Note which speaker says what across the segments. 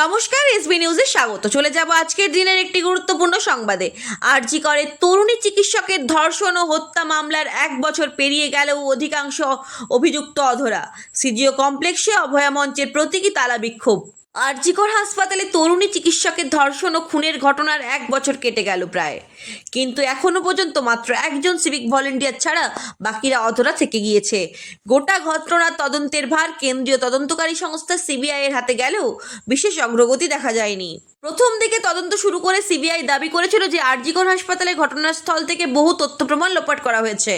Speaker 1: নমস্কার, এসবি নিউজে স্বাগত। চলে যাব আজকের দিনের একটি গুরুত্বপূর্ণ সংবাদে। আরজি করে তরুণী চিকিৎসকের ধর্ষণ ও হত্যা মামলার 1 বছর পেরিয়ে গেলেও অধিকাংশ অভিযুক্ত অধরা। সিজিও কমপ্লেক্সে অভয়া মঞ্চের প্রতীকী তালা বিক্ষোভ। আরজিকর হাসপাতালে তরুণী চিকিৎসকের ধর্ষণ ও খুনের ঘটনার 1 বছর কেটে গেল প্রায়, কিন্তু এখনো পর্যন্ত মাত্র একজন সিভিক ভলেন্টিয়ার ছাড়া বাকিরা অধরা থেকে গিয়েছে। গোটা ঘটনার তদন্তের ভার কেন্দ্রীয় তদন্তকারী সংস্থা সিবিআই এর হাতে গেলেও বিশেষ অগ্রগতি দেখা যায়নি। প্রথম দিকে তদন্ত শুরু করে সিবিআই দাবি করেছিল যে আরজিকর হাসপাতালে ঘটনাস্থল থেকে বহু তথ্য প্রমাণ লোপাট করা হয়েছে।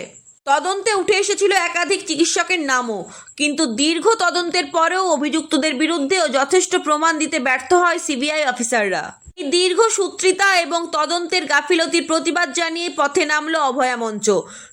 Speaker 1: তদন্তে উঠে এসেছিল একাধিক চিকিৎসকের নামও, কিন্তু দীর্ঘ তদন্তের পরেও অভিযুক্তদের বিরুদ্ধেও যথেষ্ট প্রমাণ দিতে ব্যর্থ হয় সিবিআই অফিসাররা। এই দীর্ঘ সূত্রিতা এবং তদন্তের গাফিলতির প্রতিবাদ জানিয়ে পথে নামলো অভয়া মঞ্চ।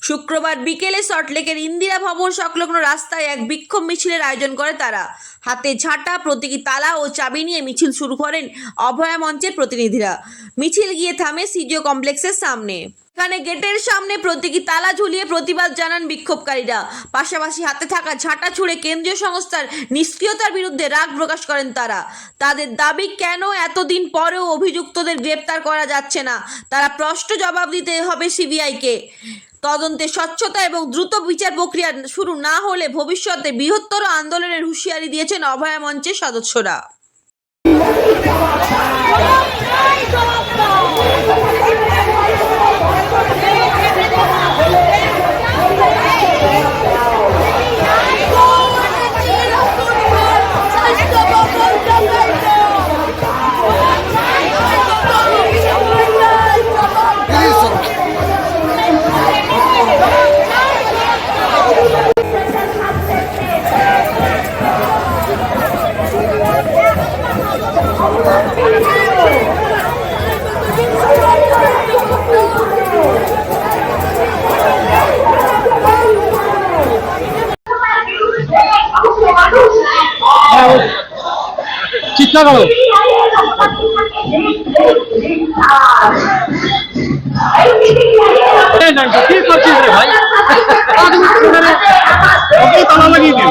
Speaker 1: শুক্রবার বিকেলে সল্টলেকের ইন্দিরা ভবন সংলগ্ন রাস্তায় এক বিক্ষোভ মিছিলের আয়োজন করে তারা। হাতে ঝাঁটা, প্রতীকী তালা ও চাবি নিয়ে মিছিল শুরু করেন অভয়া মঞ্চের প্রতিনিধিরা। মিছিল গিয়ে থামে সিজিও কমপ্লেক্সের সামনে। এখানে গেটের সামনে প্রতীকী তালা ঝুলিয়ে প্রতিবাদ জানান বিক্ষোভকারীরা। পাশাপাশি হাতে থাকা ঝাঁটা ছুঁড়ে কেন্দ্রীয় সংস্থার নিষ্ক্রিয়তার বিরুদ্ধে রাগ প্রকাশ করেন তারা। তাদের দাবি, কেন এতদিন পরেও অভিযুক্তদের গ্রেপ্তার করা যাচ্ছে না, তারা প্রশ্ন জবাব দিতে হবে সিবিআইকে। তদন্তে স্বচ্ছতা এবং দ্রুত বিচার প্রক্রিয়া শুরু না হলে ভবিষ্যতে বৃহত্তর আন্দোলনের হুঁশিয়ারি দিয়েছেন অভয়া মঞ্চের সদস্যরা।
Speaker 2: চিৎকার করো। কি করছিস রে ভাই? তালা লাগিয়ে দিন।